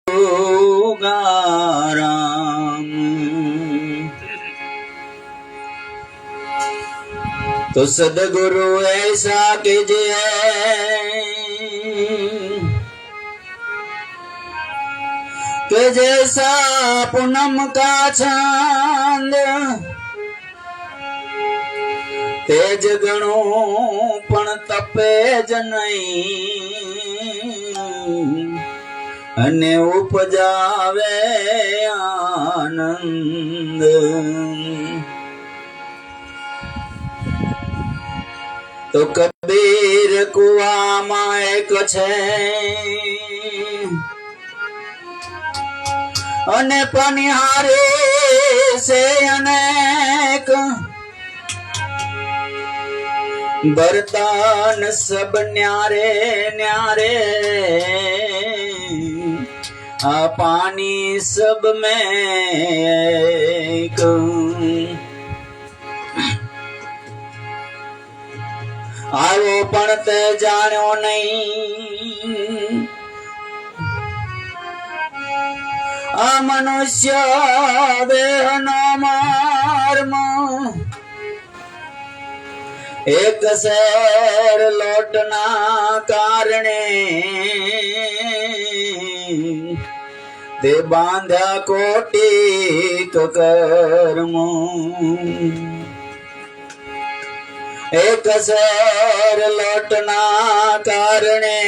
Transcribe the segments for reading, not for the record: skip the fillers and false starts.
गाराम। तो सदगुरु ऐसा कीजिए कि जैसा पूनम का चांद तेज गणो पण तपे ज नहीं अने उपजावे आनंद। तो कबीर कुआ में एक छे अने पनिहारी से अनेक बर्तन सब न्यारे न्यारे आ पानी सब में एक। आवो पण ते जाण्यो नहीं आ मनुष्य देह नो मर्म। एक शहर लौटना कारणे ते बांध्या कोटि कर्म। एक शहर लौटना कारणे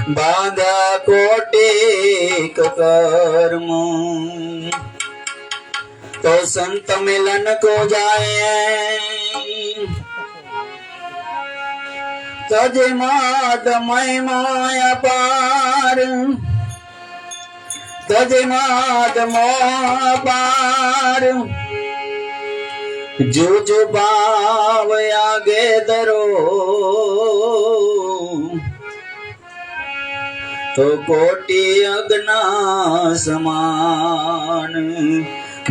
बांध्या कोटि कर्म। तो संत मिलन को जाए तजिमाद महिमाया पार तजिमाद मोह पार। जूझ भाव आगे दरो तो कोटि अग्ना समान।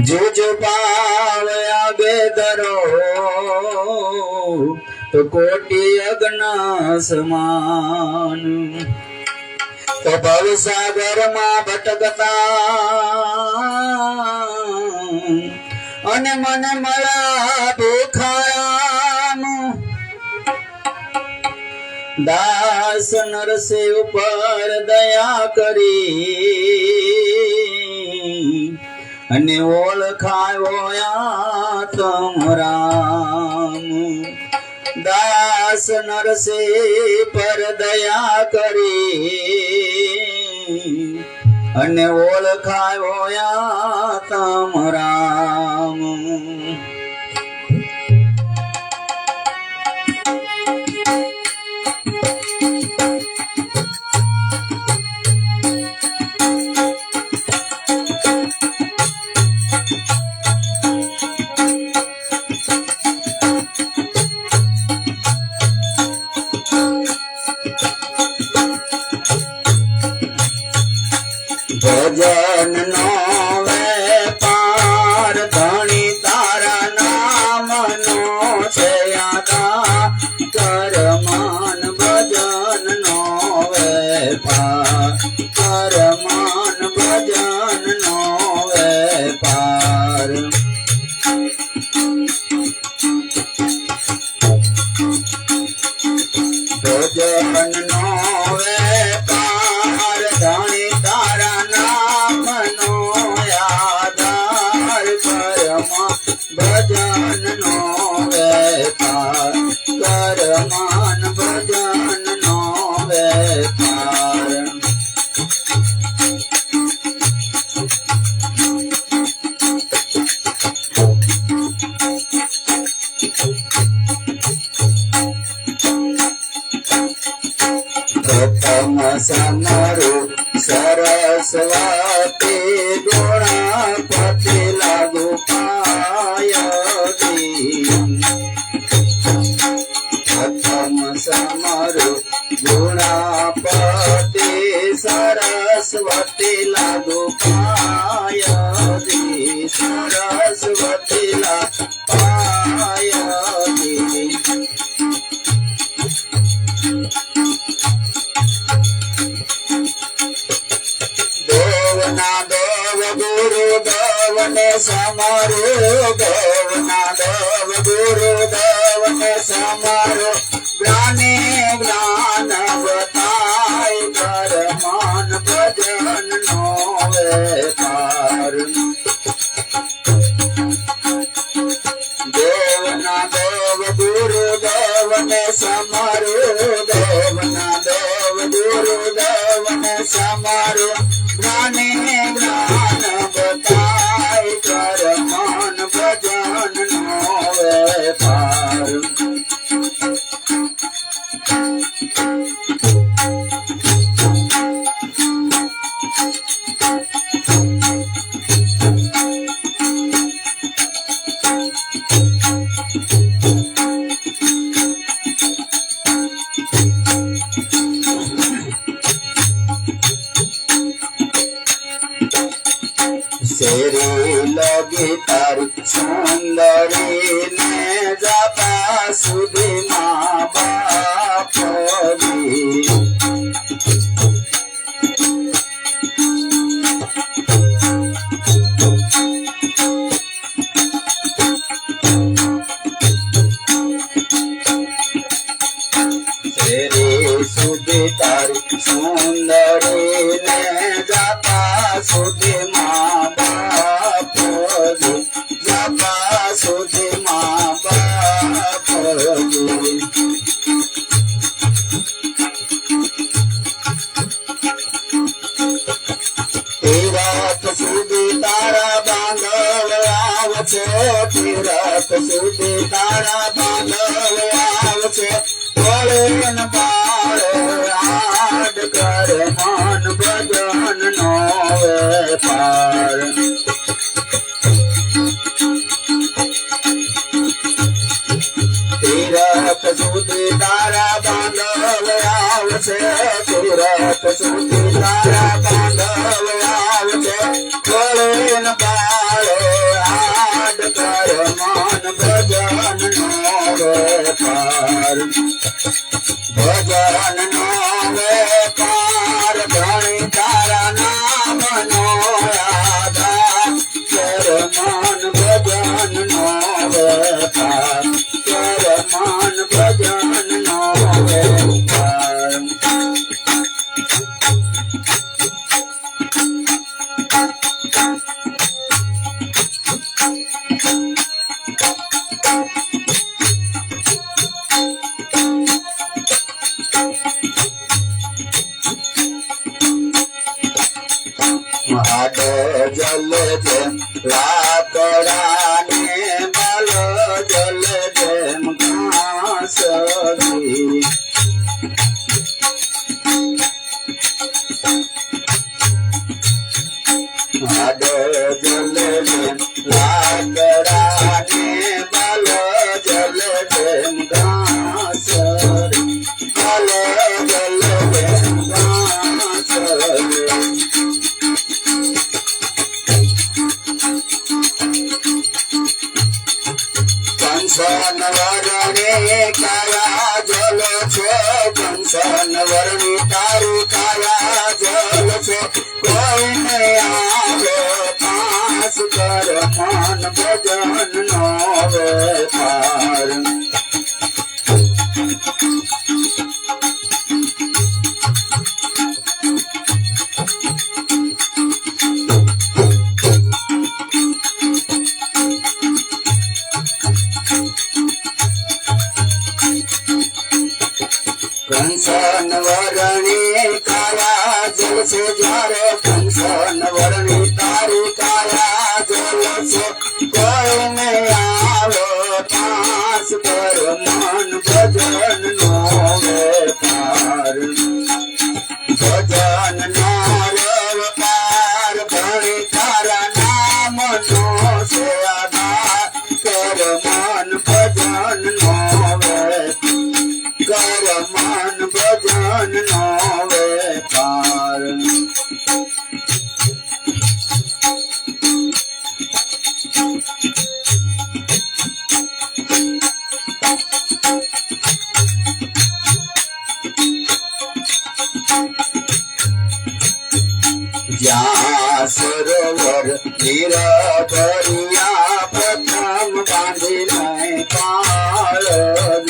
जूझ भाव आगे दरो तो कोटि अग्ना समान। तो भव सागर मां भटकता अने मन मला भूखायाम। दास नरसे ऊपर दया करी अने ओळखायो आत्म राम। दास नरसे पर दया करी अने ओळखायो आत्म राम। भजन नो व्यापार धनी तारा नाम नो छे आधार। मान भजन नो व्यापार मान भजन नो व्यापार। भजन नो व्यापार धनी तारा नाम नो आधार। भजन नो व्यापार कर मान भजन नो व्यापार। प्रथम समरो सरस्वती गुणपति लागू पायती। प्रथम समरो गुणपति सरस्वती लागू पायती। सरस्वती लागू पायती। ને સમારો દેવના દેવ ગુરુદેવ ને સમારો જ્ઞાને જ્ઞાન બતાય કરમાન ભજન નો વેપાર દેવના દેવ ગુરુદેવ ને સમારો દેવના દેવ ગુરુદેવ ને સમારો જ્ઞાને જ્ઞાન બતાય કરમાન ભજન નો વેપાર શેરી લગી તારી સુંદરી ને જાતા સુધી મા બાપની શેરી સુધી તારી સુંદરી ને જાતા સુધી મા તીરથ સુધી તારા બાંધવ આવશે તીરથ સુધી તારા બાંધવ આવશે ભોળે ન બાળે આડ કર મન ભજન નો વેપાર તીરથ સુધી તારા બાંધવ આવશે તીરથ સુધી તારા બાંધવ આવશે ભોળે ન બાળે આડ કર મન ભજન નો વેપાર ભજન નો વેપાર ધણી તારા નામ નો આધાર કર મન ભજન નો વેપાર કર મન ભજન નો વેપાર હાડ જલ જેમ લાકડા ને બલ જલ જેમ ઘાસ હાડ જલ જેમ લાકડા ને બલ જલ જેમ ઘાસ બલ જલ જેમ ઘાસ કંસન વરણે કાયા જલ છે કંસન વરણી તારું કાયા જલ છે કોઈ ને આવે પાસ કર મન ભજન નો વેપાર કંસન વરણી કાયા જલ છે જ્યારે કંસન વરણી તારું કાયા જલ છે કોઈ ને આવે પાસ કર મન ભજન નો વેપાર ભજન નો વેપાર ભણી તારા નામ નો છે આધાર કર મન ભજન નો વેપાર કર મન ભજન નો વેપાર જ્યાં સરોવર નીર ભર્યા પ્રથમ બાંધીને કાળજી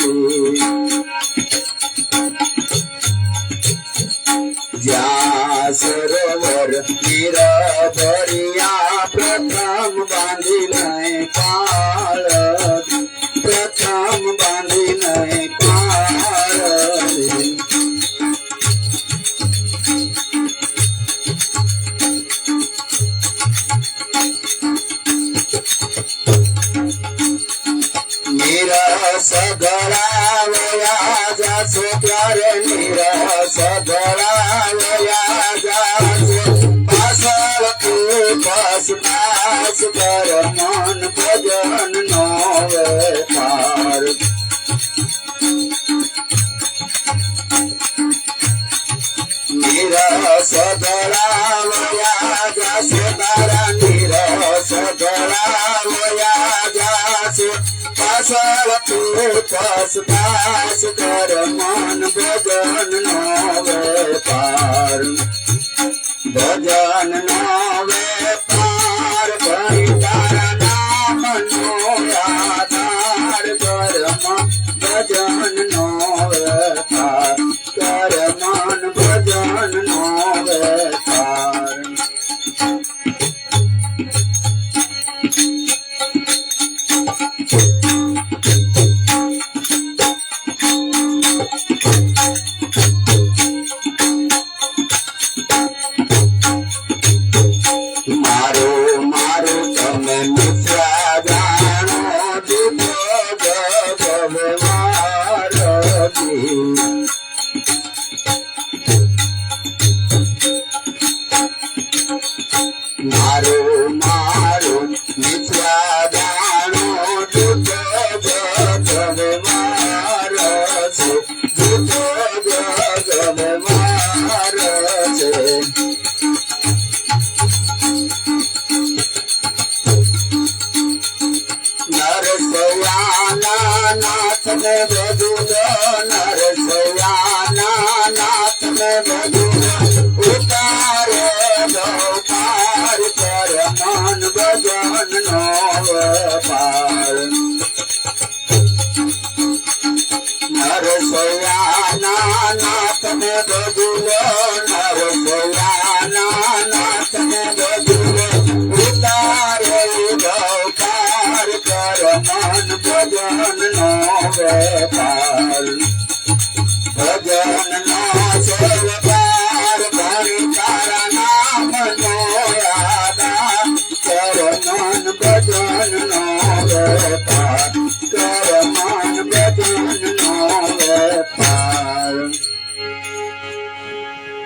જ્યાં સરોવર નીર ભર્યા પ્રથમ બાંધીને કાળજી પ્રથમ બાંધીને કાળજી નિરસ ધરાવયા જાશો ત્યારે નિરસ ધરાવયા જાશો પાછળ પાસ પાસ કર મન ભજન નો વેપાર નિરસ ધરાવયા જાશો તારા નિરસ ધરાવયા જાશો પાછળ પાસ પાસ કર મન ભજન નો વેપાર ભજન નો વેપાર ભરી તારા નામ નો આધાર કર ભજન નો વેપાર કર મન ભજન નો વેપાર મારું મારું તમે મિત્રા જાણો દીધો જગવ મારતી મારું મારું મિત્રા જાણો દીધો જગવ મારશે દીધો જગવ મારશે નરસયાના નાથ ને બધું નરસયાના નાથ ને બધું ઉતારે ગૌપાર કર મન ભજન નો વેપાર નરસયાના નાથ ને બધું નરસયાના નાથ ને બધું ઉતારે ગૌપાર કર મન ભજન નો વેપાર ભજન નો સેવકાર ભરી તારા નામ નો આધાર કર મન ભજન નો વેપાર